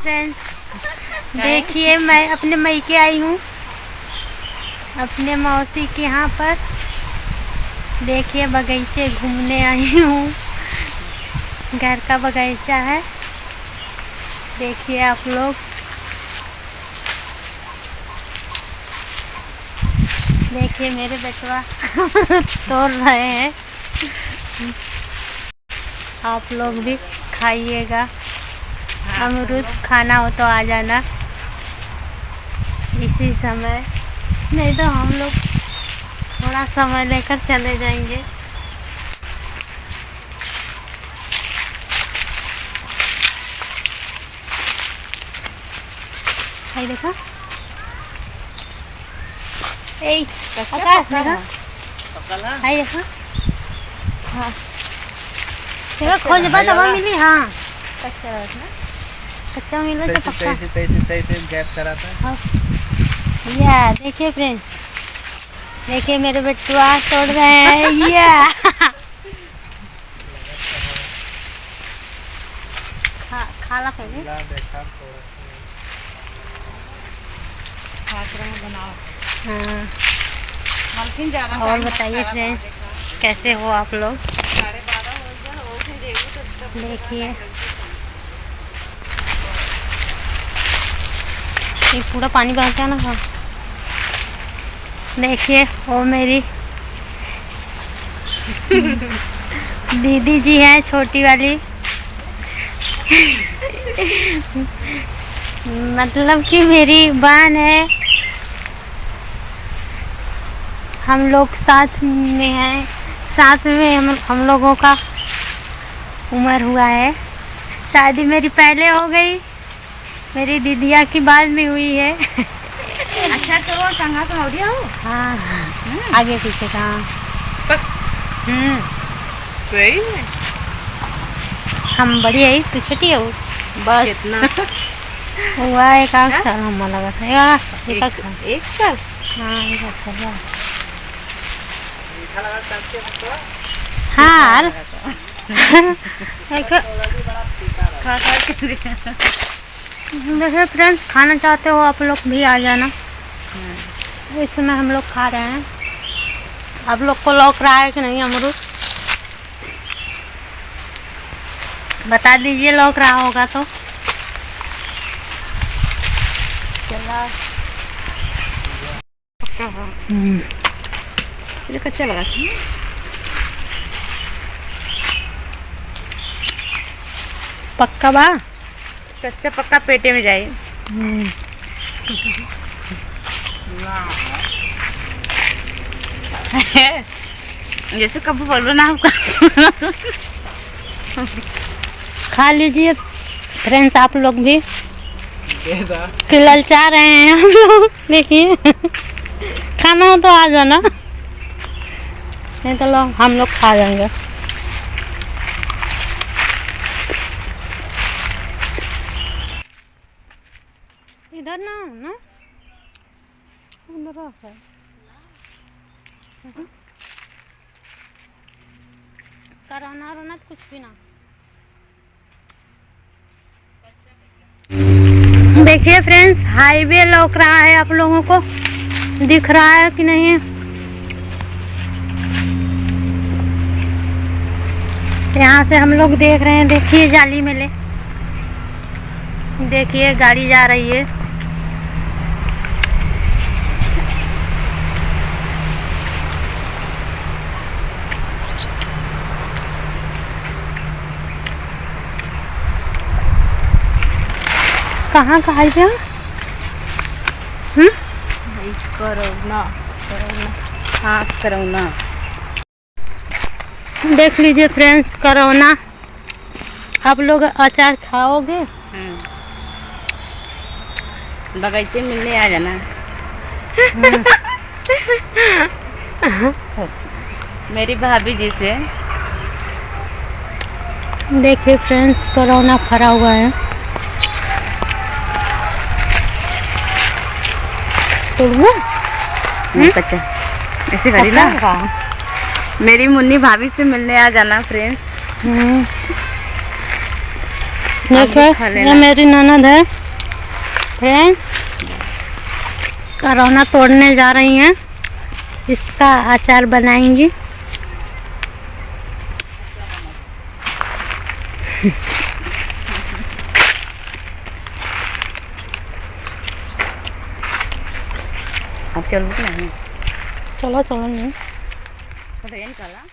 Friends, देखिए मैं अपने मायके आई हूँ, अपने मौसी के यहाँ पर। देखिए बगीचे घूमने आई हूँ, घर का बगीचा है। देखिए आप लोग, देखिए मेरे बेटवा तोड़ रहे हैं। आप लोग भी खाइएगा, अमरूद खाना हो तो आ जाना इसी समय, नहीं तो हम लोग थोड़ा समय लेकर चले जाएंगे। हाय देखा, ए पका देखा, हाय देखा, हाँ देखा खोज बा दवा मिली। हाँ कच्चा मिला तो पक्का तैसे गैप कराता है। या देखिए फ्रेंड्स, देखिए मेरे बेटुआ तोड़ रहे हैं। या खाला पहले हाँ। और बताइए फ्रेंड्स, कैसे हो आप लोग? देखिए ये पूरा पानी बहता ना। हाँ देखिए वो मेरी दीदी जी हैं, छोटी वाली। मतलब कि मेरी बहन है। हम लोग साथ में हैं, साथ में हम लोगों का उम्र हुआ है। शादी मेरी पहले हो गई, मेरी दीदिया की बाद में हुई है। अच्छा चलो संगा तो हो रही हो। हाँ आगे पीछे कहाँ। सही है। हम बड़ी है, तू छोटी है। बस कितना हुआ एक आध साल हम लगा था। एक साल। हाँ एक आध साल बस। हाँ देखिए फ्रेंड्स, खाना चाहते हो आप लोग भी आ जाना। इस समय हम लोग खा रहे हैं। आप लोग को लौक रहा है कि नहीं अमरूद? बता दीजिए, लौक रहा होगा तो। ये कच्चा लगा पक्का बा, कच्चा पक्का पेटे में जाए। जैसे कब बोल रहे ना आपका। खा लीजिए फ्रेंड्स आप लोग भी, कि ललचा रहे हैं हम लोग। देखिए खाना हो तो आ जाना, नहीं तो लो हम लोग खा जाएंगे। इधर ना ना उधर कराना रोना कुछ भी ना। देखिए फ्रेंड्स, हाईवे लौक रहा है, आप लोगों को दिख रहा है कि नहीं? यहाँ से हम लोग देख रहे हैं। देखिए जाली में ले, देखिए गाड़ी जा रही है। कहाँ का है ये? करौना, हाँ करौना। देख लीजिए फ्रेंड्स, करौना। आप लोग अचार खाओगे? बगीचे मिलने आ जाना। मेरी भाभी जी से। देखिए फ्रेंड्स, करौना फरा हुआ है। कच्चा ऐसे करी ना। मेरी मुन्नी भाभी से मिलने आ जाना फ्रेंड्स। देखो खा ये लेना। मेरी ननद है फ्रेंड, करौना तोड़ने जा रही हैं, इसका अचार बनाएंगी। अब चलो नहीं चलो चलो नहीं तो ये निकाला